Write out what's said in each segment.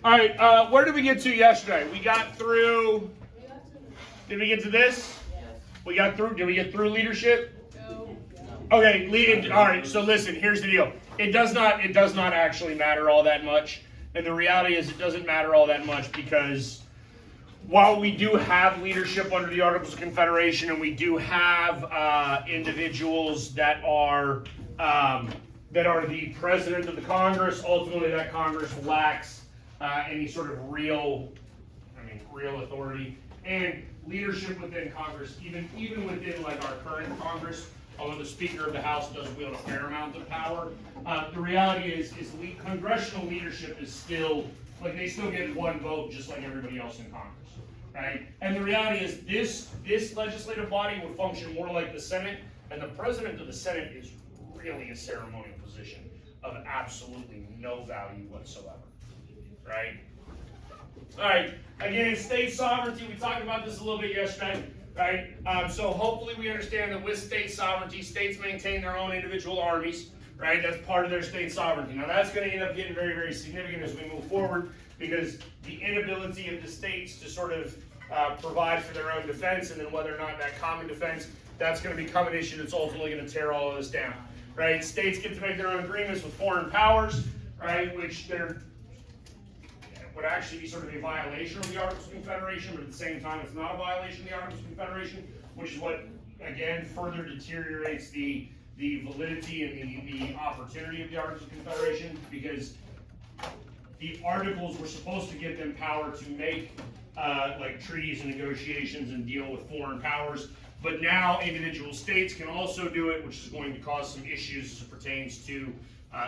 All right, where did we get to yesterday? We got through. Did we get to this? We got through. Did we get through leadership? No. Okay. All right. So listen. Here's the deal. It does not actually matter all that much. And the reality is, it doesn't matter all that much because while we do have leadership under the Articles of Confederation, and we do have individuals that are the president of the Congress, ultimately that Congress lacks any sort of real authority and leadership within Congress, even within like our current Congress. Although the Speaker of the House does wield a fair amount of power, the reality is congressional leadership is still, like, they still get one vote just like everybody else in Congress, right? And the reality is this legislative body would function more like the Senate, and the President of the Senate is really a ceremonial position of absolutely no value whatsoever, right? All right, again, state sovereignty, we talked about this a little bit yesterday. Right? So hopefully we understand that with state sovereignty, states maintain their own individual armies, right? That's part of their state sovereignty. Now that's going to end up getting very, very significant as we move forward because the inability of the states to sort of provide for their own defense, and then whether or not that common defense, that's going to become an issue that's ultimately going to tear all of this down, right? States get to make their own agreements with foreign powers, right? Which would actually be sort of a violation of the Articles of Confederation, but at the same time, it's not a violation of the Articles of Confederation, which is what, again, further deteriorates the validity and the opportunity of the Articles of Confederation, because the Articles were supposed to give them power to make like treaties and negotiations and deal with foreign powers, but now individual states can also do it, which is going to cause some issues as it pertains to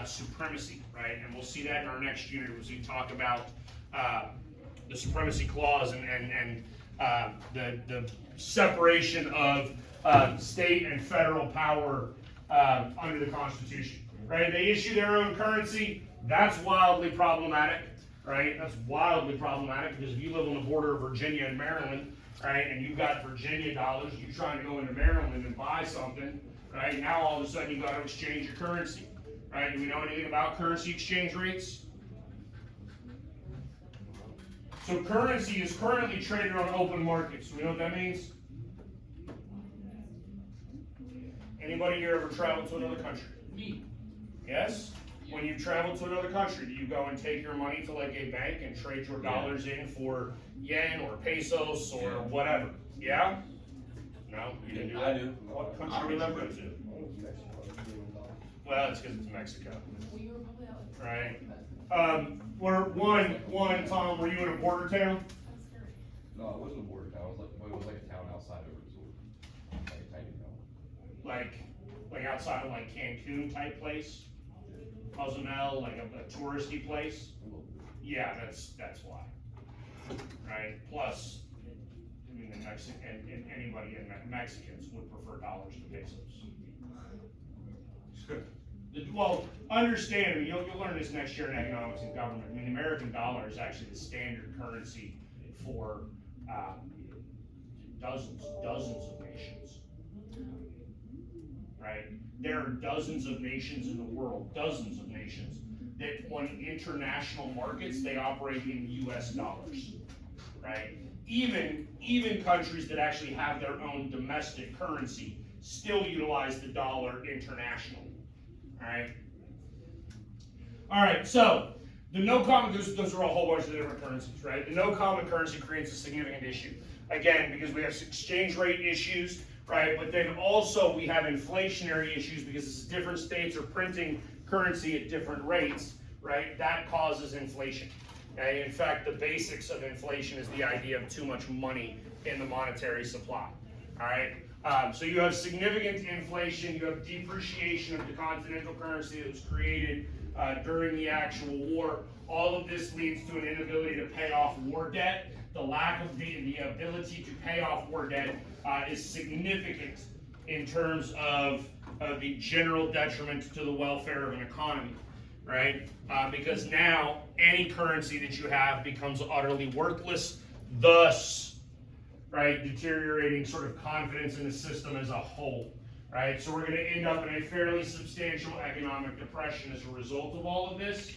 supremacy, right? And we'll see that in our next unit as we talk about the supremacy clause and the separation of state and federal power under the Constitution, right? They issue their own currency. That's wildly problematic, right? That's wildly problematic because if you live on the border of Virginia and Maryland, right, and you've got Virginia dollars, you're trying to go into Maryland and buy something, right? Now all of a sudden you've got to exchange your currency, right? Do we know anything about currency exchange rates? So currency is currently traded on open markets. Do we know what that means? Anybody here ever traveled to another country? Me. Yes? When you travel to another country, do you go and take your money to like a bank and trade your dollars in for yen or pesos or whatever? Yeah? No? You didn't do that? I do. What country do you live in? Well, it's because it's Mexico. Right? Tom, were you in a border town? No, it wasn't a border town. It was like a town outside of a resort. Like a tiny town. Like outside of like Cancun type place? Cozumel, like a touristy place? Yeah, that's why. Right? Plus, I mean, anybody in Mexicans would prefer dollars to pesos. Well, understand, I mean, you'll learn this next year in economics and government. I mean, the American dollar is actually the standard currency for dozens of nations. Right? There are dozens of nations in the world, dozens of nations, that on international markets, they operate in US dollars. Right? Even countries that actually have their own domestic currency still utilize the dollar internationally. All right, so the no common, those are a whole bunch of different currencies, right? The no common currency creates a significant issue. Again, because we have exchange rate issues, right? But then also we have inflationary issues because different states are printing currency at different rates, right? That causes inflation. Okay? In fact, the basics of inflation is the idea of too much money in the monetary supply. All right? So you have significant inflation, you have depreciation of the continental currency that was created during the actual war. All of this leads to an inability to pay off war debt. The lack of the ability to pay off war debt is significant in terms of the general detriment to the welfare of an economy, right? Because now any currency that you have becomes utterly worthless, thus, right, deteriorating sort of confidence in the system as a whole, right? So we're going to end up in a fairly substantial economic depression as a result of all of this,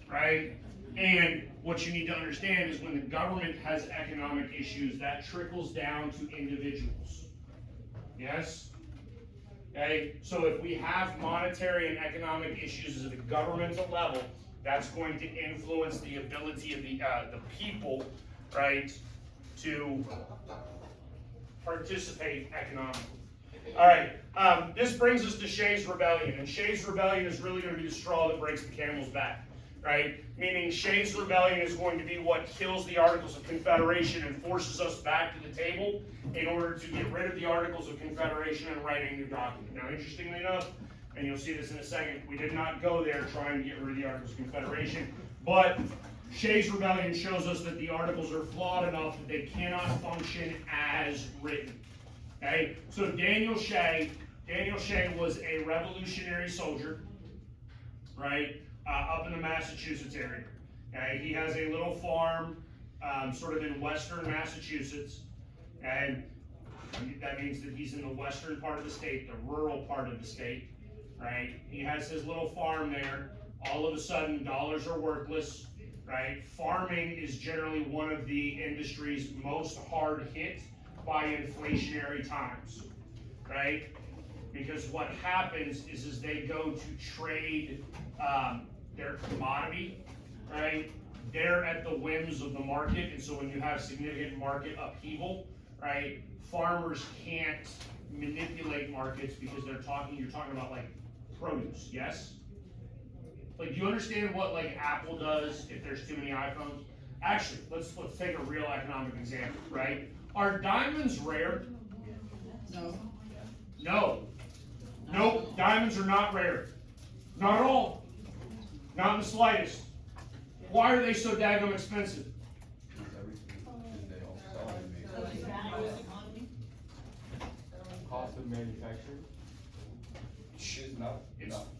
right? And what you need to understand is when the government has economic issues, that trickles down to individuals. Yes? Okay? So if we have monetary and economic issues at the governmental level, that's going to influence the ability of the people, right, to participate economically. All right, this brings us to Shays' Rebellion, and Shays' Rebellion is really going to be the straw that breaks the camel's back, right? Meaning Shays' Rebellion is going to be what kills the Articles of Confederation and forces us back to the table in order to get rid of the Articles of Confederation and write a new document. Now, interestingly enough, and you'll see this in a second, we did not go there trying to get rid of the Articles of Confederation, but Shays' Rebellion shows us that the Articles are flawed enough that they cannot function as written. Okay, so Daniel Shay was a revolutionary soldier, right, up in the Massachusetts area. Okay, he has a little farm, sort of in western Massachusetts, and that means that he's in the western part of the state, the rural part of the state, right? He has his little farm there. All of a sudden, dollars are worthless, right? Farming is generally one of the industries most hard hit by inflationary times, right? Because what happens is they go to trade their commodity, right? They're at the whims of the market, and so when you have significant market upheaval, right, farmers can't manipulate markets because you're talking about like produce, yes? Like, do you understand what like Apple does if there's too many iPhones? Actually, let's take a real economic example, right? Are diamonds rare? No. No. Nope, diamonds are not rare. Not at all. Not in the slightest. Why are they so daggum expensive? Cost of manufacturing?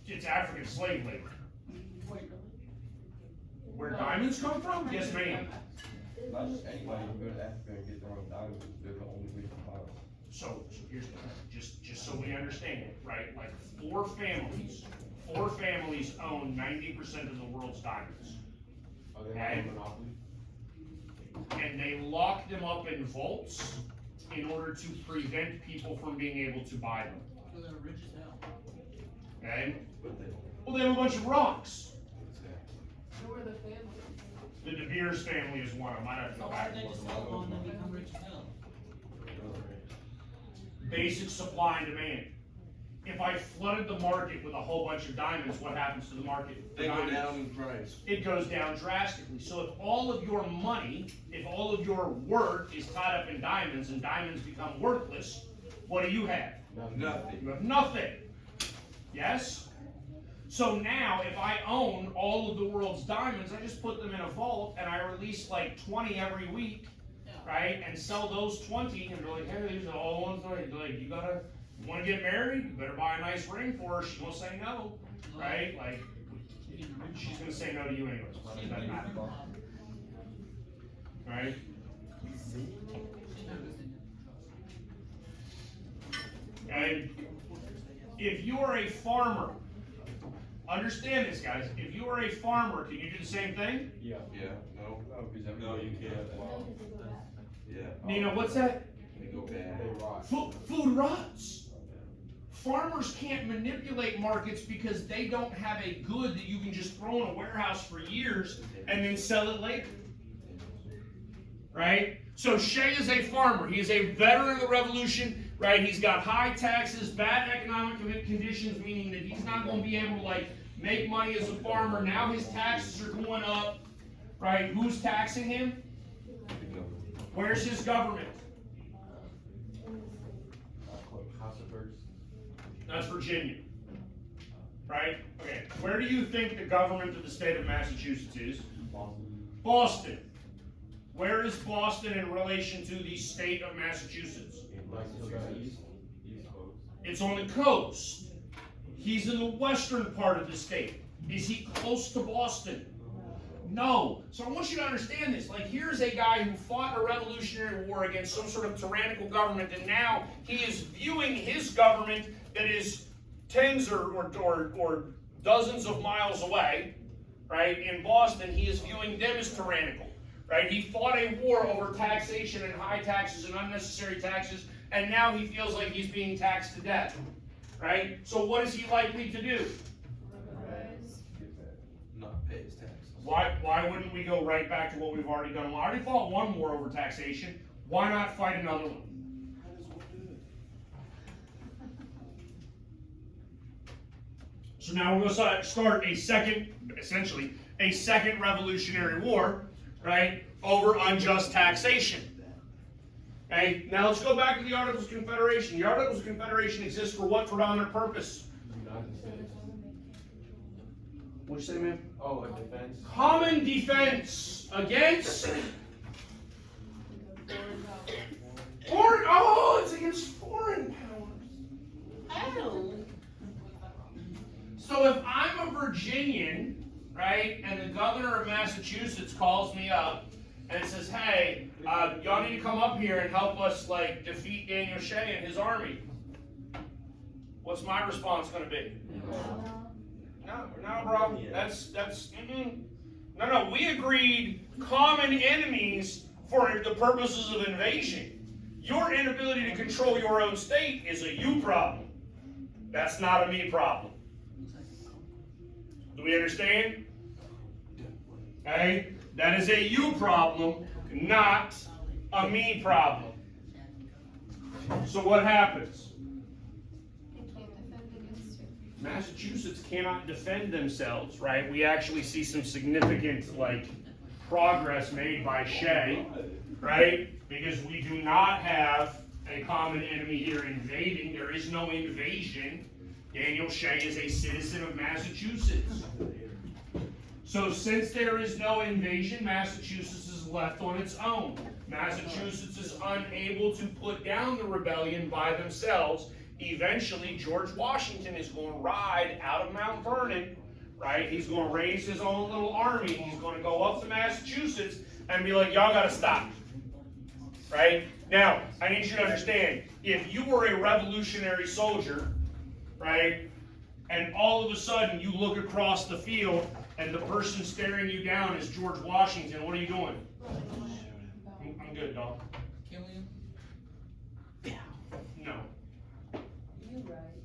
It's African slave labor. Where diamonds come from? Yes, ma'am. Not just anybody can go to Africa and get their own diamonds, they're the only way to buy them. So here's the thing, just so we understand it, right? Like four families own 90% of the world's diamonds. Are they having a monopoly? And they lock them up in vaults in order to prevent people from being able to buy them. So they're rich as hell. Okay? Well, they have a bunch of rocks. Who are the families? The De Beers family is one. I might have to So go why back did and they look just them sell up. them and then become rich as hell? Basic supply and demand. If I flooded the market with a whole bunch of diamonds, what happens to the market? They go down in price. It goes down drastically. So if all of your money, if all of your worth is tied up in diamonds and diamonds become worthless, what do you have? Nothing. You have nothing. Yes? So now, if I own all of the world's diamonds, I just put them in a vault and I release like 20 every week, right? And sell those 20 and be like, hey, these are all ones that like, you want to get married? You better buy a nice ring for her. She won't say no, right? Like, she's going to say no to you anyways. But it doesn't matter. Right? And if you are a farmer, understand this, guys. If you are a farmer, can you do the same thing? Yeah. Yeah, no, No, you can't. yeah. Nina, what's that? They go bad. They rot. Food rots. Farmers can't manipulate markets because they don't have a good that you can just throw in a warehouse for years and then sell it later. Right? So Shay is a farmer. He is a veteran of the revolution, right? He's got high taxes, bad economic conditions, meaning that he's not going to be able to like make money as a farmer. Now his taxes are going up, right? Who's taxing him? Where's his government? That's Virginia. Right? Okay. Where do you think the government of the state of Massachusetts is? Boston. Where is Boston in relation to the state of Massachusetts? It's on the coast. He's in the western part of the state. Is he close to Boston? No. So I want you to understand this. Like, here's a guy who fought a revolutionary war against some sort of tyrannical government, and now he is viewing his government that is tens or dozens of miles away, right, in Boston, he is viewing them as tyrannical, right? He fought a war over taxation and high taxes and unnecessary taxes, and now he feels like he's being taxed to death, right? So what is he likely to do? Not pay his taxes. Why wouldn't we go right back to what we've already done? We already fought one war over taxation. Why not fight another one? So now we're going to start a second, essentially, a second Revolutionary War, right, over unjust taxation. Okay, now let's go back to the Articles of Confederation. The Articles of Confederation exist for what predominant purpose? United States. What'd you say, man? Oh, like defense? Common defense against foreign. Oh, it's against foreign powers. Oh. So if I'm a Virginian, right, and the governor of Massachusetts calls me up and says, "Hey, y'all need to come up here and help us like defeat Daniel Shea and his army," what's my response going to be? No, bro. That's no. We agreed common enemies for the purposes of invasion. Your inability to control your own state is a you problem. That's not a me problem. Do we understand? Okay? That is a you problem, not a me problem. So what happens? Massachusetts cannot defend themselves, right? We actually see some significant, like, progress made by Shea, right? Because we do not have a common enemy here invading. There is no invasion. Daniel Shea is a citizen of Massachusetts. So since there is no invasion, Massachusetts is left on its own. Massachusetts is unable to put down the rebellion by themselves. Eventually, George Washington is going to ride out of Mount Vernon, right? He's going to raise his own little army. He's going to go up to Massachusetts and be like, y'all got to stop, right? Now, I need you to understand, if you were a revolutionary soldier, right, and all of a sudden you look across the field and the person staring you down is George Washington, what are you doing? I'm good, dog. Kill him? No.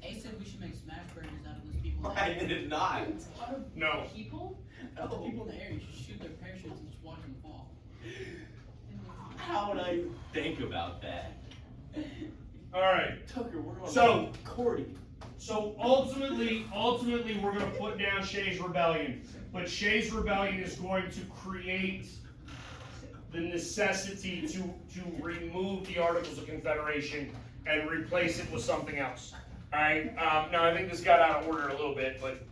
Ace said we should make smash burgers out of those people. I did not. Out of No. people? No. People in the air, you should shoot their parachutes and just watch them fall. How would I think about that? All right. Tucker, we're on So- recording. So ultimately, we're going to put down Shea's rebellion. But Shea's rebellion is going to create the necessity to remove the Articles of Confederation and replace it with something else. All right. Now I think this got out of order a little bit, but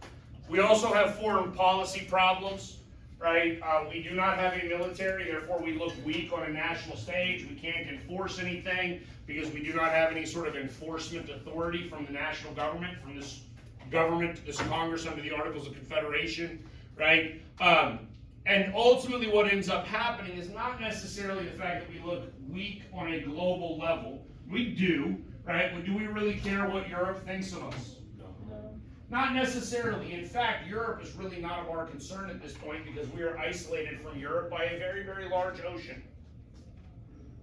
we also have foreign policy problems. Right? We do not have a military, therefore we look weak on a national stage. We can't enforce anything because we do not have any sort of enforcement authority from the national government, from this Congress under the Articles of Confederation, right? And ultimately what ends up happening is not necessarily the fact that we look weak on a global level. We do, right? But do we really care what Europe thinks of us? Not necessarily. In fact, Europe is really not of our concern at this point because we are isolated from Europe by a very, very large ocean,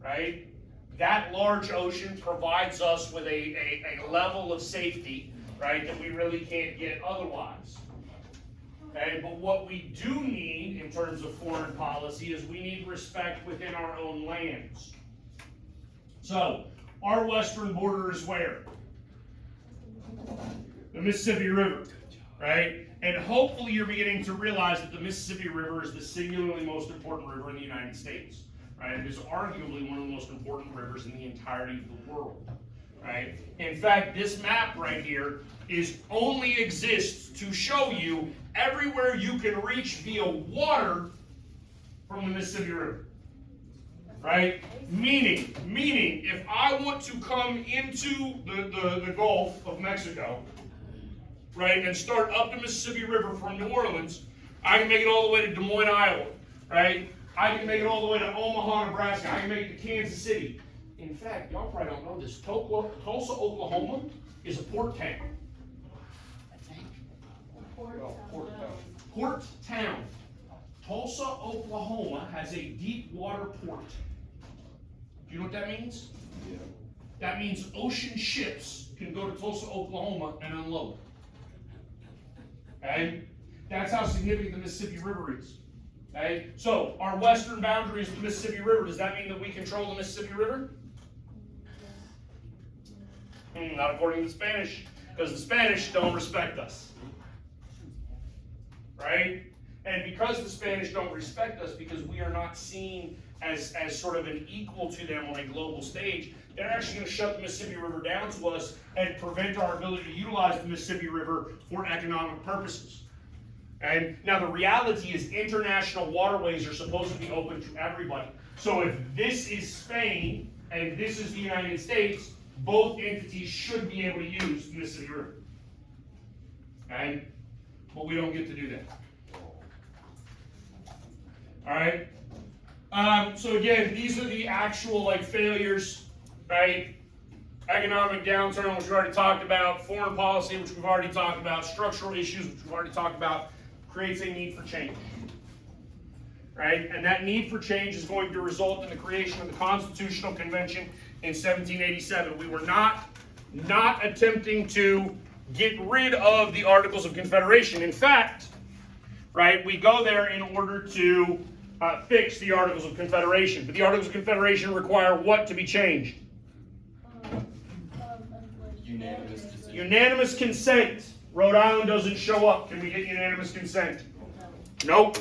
right? That large ocean provides us with a level of safety, right, that we really can't get otherwise. Okay, but what we do need in terms of foreign policy is we need respect within our own lands. So, our western border is where? The Mississippi River, right? And hopefully you're beginning to realize that the Mississippi River is the singularly most important river in the United States, right? It is arguably one of the most important rivers in the entirety of the world, right? In fact, this map right here only exists to show you everywhere you can reach via water from the Mississippi River. Right? Meaning, if I want to come into the Gulf of Mexico, right, and start up the Mississippi River from New Orleans, I can make it all the way to Des Moines, Iowa, right? I can make it all the way to Omaha, Nebraska. I can make it to Kansas City. In fact, y'all probably don't know this. Tulsa, Oklahoma is a port town. A tank? Port town. port town. Tulsa, Oklahoma has a deep water port. Do you know what that means? Yeah. That means ocean ships can go to Tulsa, Oklahoma and unload. Okay? That's how significant the Mississippi River is. Okay? So, our western boundary is the Mississippi River. Does that mean that we control the Mississippi River? Not according to the Spanish, because the Spanish don't respect us. Right? And because the Spanish don't respect us, because we are not seen as sort of an equal to them on a global stage, they're actually going to shut the Mississippi River down to us and prevent our ability to utilize the Mississippi River for economic purposes. And now the reality is international waterways are supposed to be open to everybody. So if this is Spain and this is the United States, both entities should be able to use the Mississippi River. Okay? But we don't get to do that. Alright? So again, these are the actual failures, right? Economic downturn, which we've already talked about, foreign policy, which we've already talked about, structural issues, which we've already talked about, creates a need for change. Right? And that need for change is going to result in the creation of the Constitutional Convention in 1787. We were not attempting to get rid of the Articles of Confederation. In fact, right, we go there in order to fix the Articles of Confederation. But the Articles of Confederation require what to be changed? Unanimous decision. Unanimous consent. Rhode Island doesn't show up. Can we get unanimous consent? Nope.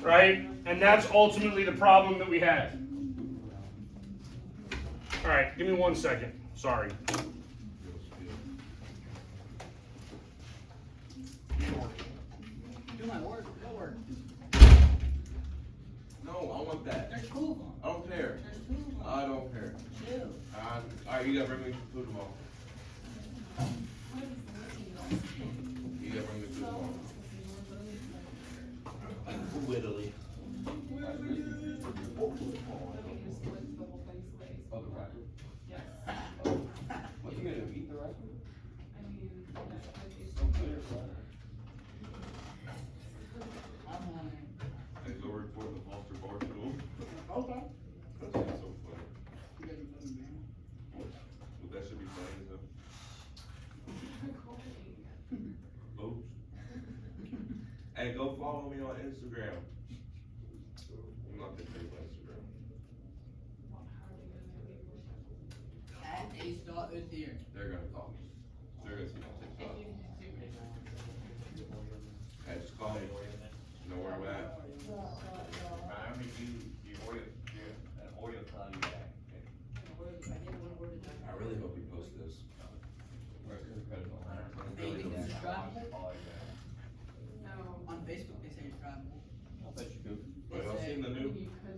Right? And that's ultimately the problem that we have. All right, give me 1 second. Sorry. Do my work, go work. No, I want that. There's two of them. I don't care. There's two of them. I don't care. Two. Alright, you gotta bring me some food tomorrow. You gotta bring me food tomorrow. Literally. Oh, the rapper? What you gonna do, eat the rapper? So good, bro. I'm on I go report the Foster Bar School. it. Okay. That's so funny. You guys are funny, man. Well, that should be funny as hell. Oops. Hey, go follow me on Instagram. I'm not gonna take my Instagram. At Ace.Uthier. They're gonna call me. They're gonna see my TikTok. Hey, just call me. You know where I'm at. I really hope you post this. Hey, you think this is drivable? On Facebook, they say it's drivable. But y'all seen the new,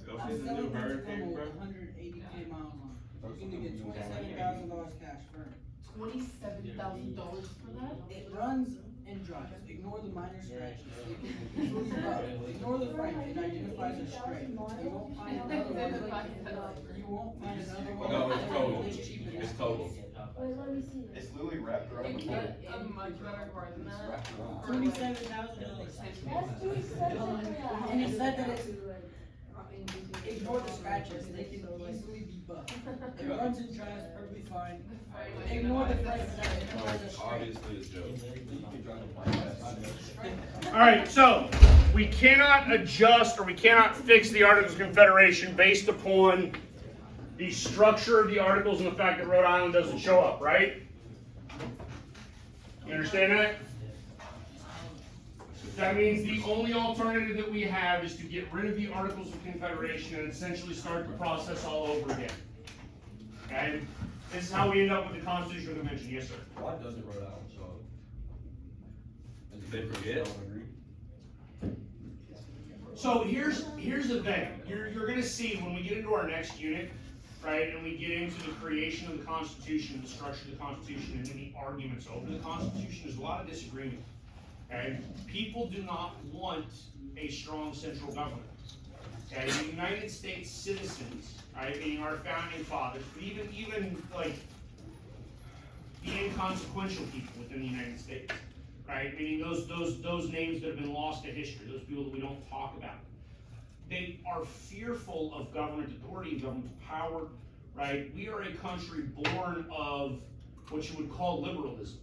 y'all I'm seen the new selling this hurricane, bro? with 180K miles on it. You're gonna get $27,000 cash for it. $27,000 for that? It runs and drives. Ignore the minor scratches. It can easily buff. Ignore the frame. It identifies as straight. You won't find another one. You won't find another one. No, it's total. It's cheap and It's total. Wait, let me see It's literally wrapped around the You pole. get a much better car than that. $27,000. That's $27,000. And it said that it's ignore the scratches. They can easily be buffed. It runs and drives perfectly fine. Ignore the frame. It identifies as straight. Obviously, it's Joe. All right, so we cannot adjust or we cannot fix the Articles of Confederation based upon the structure of the Articles and the fact that Rhode Island doesn't show up, right? You understand that? That means the only alternative that we have is to get rid of the Articles of Confederation and essentially start the process all over again. Okay? This is how we end up with the Constitutional Convention. Yes, sir. Why doesn't Rhode Island show up? Did they forget? So here's the thing. You're gonna see when we get into our next unit, right, and we get into the creation of the Constitution, the structure of the Constitution, and then the arguments over the Constitution, there's a lot of disagreement. Okay? People do not want a strong central government. Okay? The United States citizens, right, being our founding fathers, but even like the inconsequential people within the United States, right? Meaning those names that have been lost to history, those people that we don't talk about. They are fearful of government authority, government power, right? We are a country born of what you would call liberalism,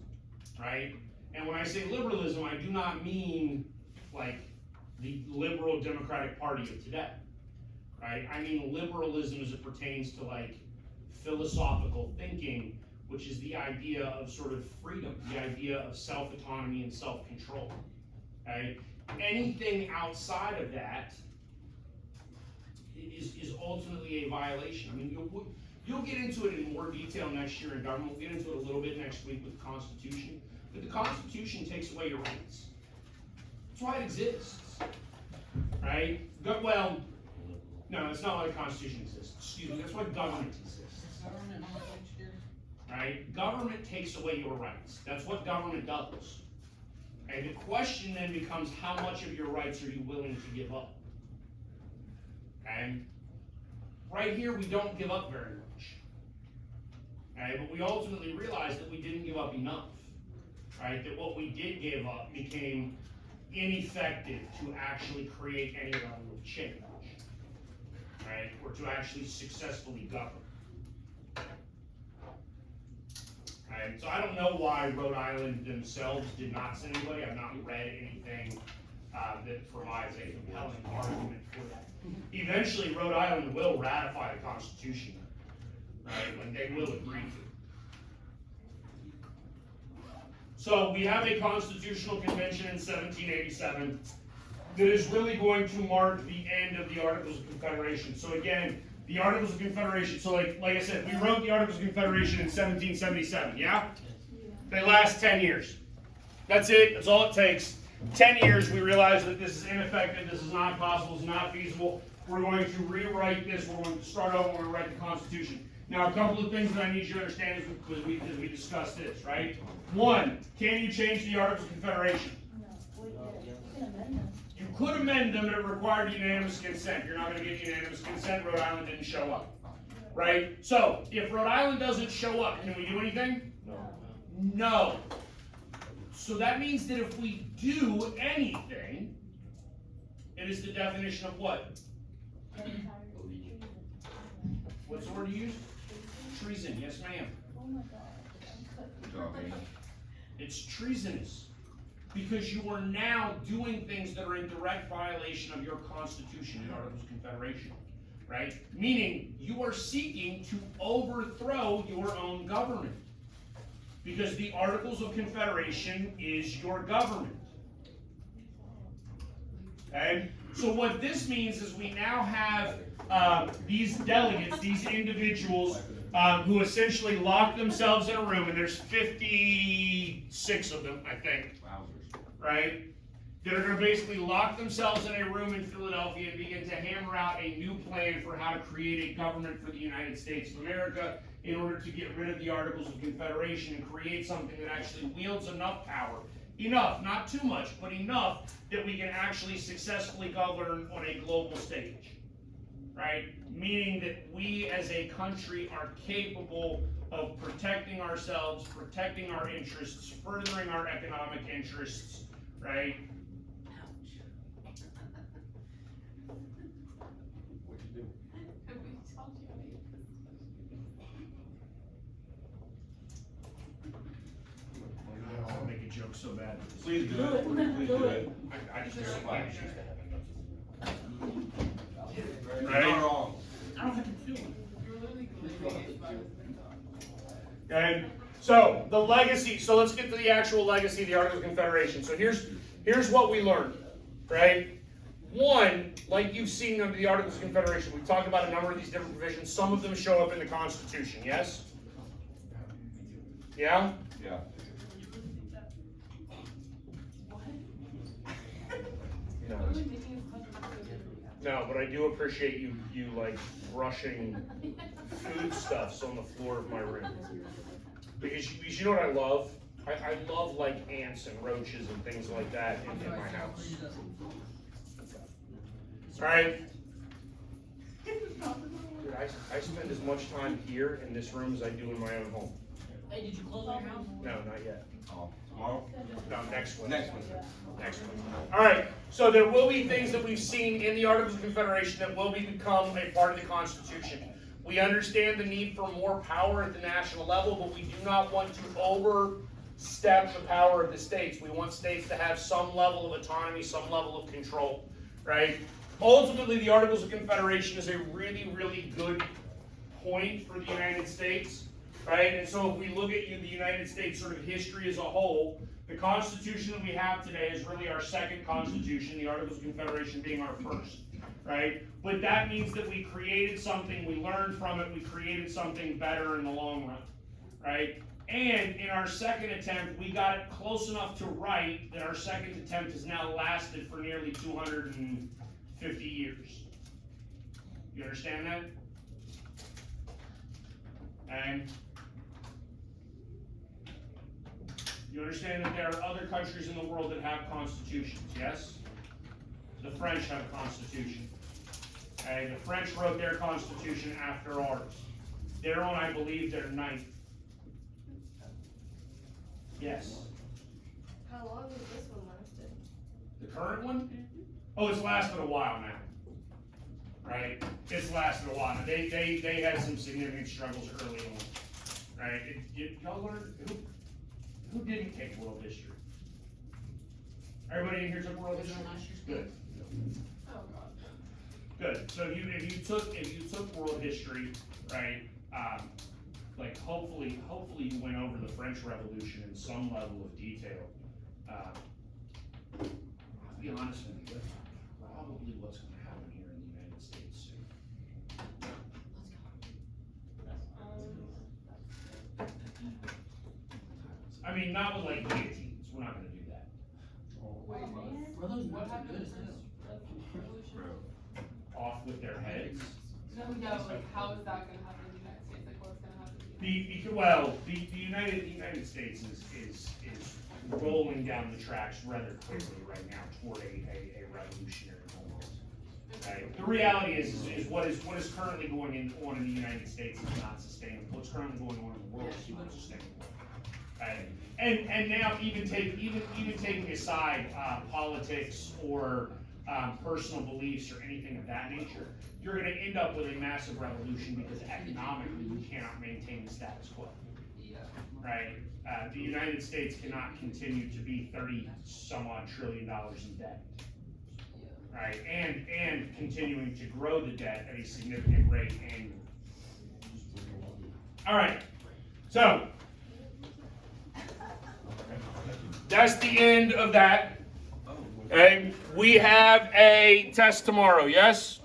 right? And when I say liberalism, I do not mean like the liberal Democratic Party of today, right? I mean liberalism as it pertains to like philosophical thinking, which is the idea of sort of freedom, the idea of self-autonomy and self-control, right? Anything outside of that is ultimately a violation. I mean, you'll get into it in more detail next year in government. We'll get into it a little bit next week with the Constitution. But the Constitution takes away your rights. That's why it exists, right? Well, no, it's not why the Constitution exists. Excuse me, that's why government exists, Government on next year. right? Government takes away your rights. That's what government does. And the question then becomes, how much of your rights are you willing to give up? And right here, we don't give up very much. Okay, but we ultimately realized that we didn't give up enough. Right? That what we did give up became ineffective to actually create any level of change. Right? Or to actually successfully govern. Right? So I don't know why Rhode Island themselves did not send anybody. I've not read anything that provides a compelling argument for that. Eventually, Rhode Island will ratify the Constitution, right? Like they will agree to it. So we have a constitutional convention in 1787 that is really going to mark the end of the Articles of Confederation. So again, the Articles of Confederation, so like I said, we wrote the Articles of Confederation in 1777, yeah? They last 10 years. That's it, that's all it takes. 10 years, we realize that this is ineffective, this is not possible, this is not feasible. We're going to rewrite this, we're going to start over, we're going to write the Constitution. Now, a couple of things that I need you to understand as we discuss this, right? One, can you change the Articles of Confederation? No, wait, you can amend them. You could amend them, but it required unanimous consent. You're not going to get unanimous consent. Rhode Island didn't show up, right? So, if Rhode Island doesn't show up, can we do anything? No. So that means that if we do anything, it is the definition of what? What's the word you used? Treason. Yes, ma'am. Oh my God. It's treasonous. Because you are now doing things that are in direct violation of your Constitution and Articles of Confederation, right? Meaning, you are seeking to overthrow your own government. Because the Articles of Confederation is your government. Okay? So what this means is we now have these delegates, these individuals who essentially lock themselves in a room, and there's 56 of them, I think, right? That are going to basically lock themselves in a room in Philadelphia and begin to hammer out a new plan for how to create a government for the United States of America in order to get rid of the Articles of Confederation and create something that actually wields enough power, enough, not too much, but enough that we can actually successfully govern on a global stage, right? Meaning that we as a country are capable of protecting ourselves, protecting our interests, furthering our economic interests, right? What'd you do? I want to make a joke so bad. Please do it. Please do it. I just You're don't fine. like You're Right? not wrong. I don't have to feel it. You're literally going to Okay, so the legacy, so let's get to the actual legacy of the Articles of Confederation. So here's what we learned, right? One, like you've seen under the Articles of Confederation, we talked about a number of these different provisions. Some of them show up in the Constitution, yes? Yeah? Yeah. No, but I do appreciate you like brushing foodstuffs on the floor of my room. Because you know what I love? I love like ants and roaches and things like that in my house. Alright? Dude, I spend as much time here in this room as I do in my own home. Hey, did you close your house? No, not yet. Oh. Tomorrow? No, next one. Next one. Next one. All right. So there will be things that we've seen in the Articles of Confederation that will become a part of the Constitution. We understand the need for more power at the national level, but we do not want to overstep the power of the states. We want states to have some level of autonomy, some level of control, right? Ultimately, the Articles of Confederation is a really, really good point for the United States, right? And so if we look at the United States sort of history as a whole, the Constitution that we have today is really our second Constitution, the Articles of Confederation being our first, right? But that means that we created something, we learned from it, we created something better in the long run, right? And in our second attempt, we got it close enough to write that our second attempt has now lasted for nearly 250 years. You understand that? And you understand that there are other countries in the world that have constitutions, yes? The French have a constitution. Okay, the French wrote their constitution after ours. They're on, I believe, their 9th. Yes. How long has this one lasted? The current one? Oh, it's lasted a while now. Right? It's lasted a while now. They had some significant struggles early on. Right? Y'all learned who didn't take world history? Everybody in here took world history? Good. Oh god. Good. So if you took world history, right? Like hopefully you went over the French Revolution in some level of detail. I'll be honest with you, that's probably what's going to happen here in the United States soon. I mean, not with like guillotines. We're not going to do that. Bro, those nuts are good as hell. Off with their heads. No, like how is that gonna happen in the United States? Like what's gonna happen? The United States is rolling down the tracks rather quickly right now toward a revolutionary moment. Right? The reality is what is currently going on in the United States is not sustainable. What's currently going on in the world is not sustainable. Right? And now even taking aside politics or personal beliefs or anything of that nature, you're going to end up with a massive revolution because economically you cannot maintain the status quo. Right? The United States cannot continue to be 30 some odd $1 trillion in debt. Right? And continuing to grow the debt at a significant rate annually. All right. So that's the end of that. Okay, we have a test tomorrow, yes?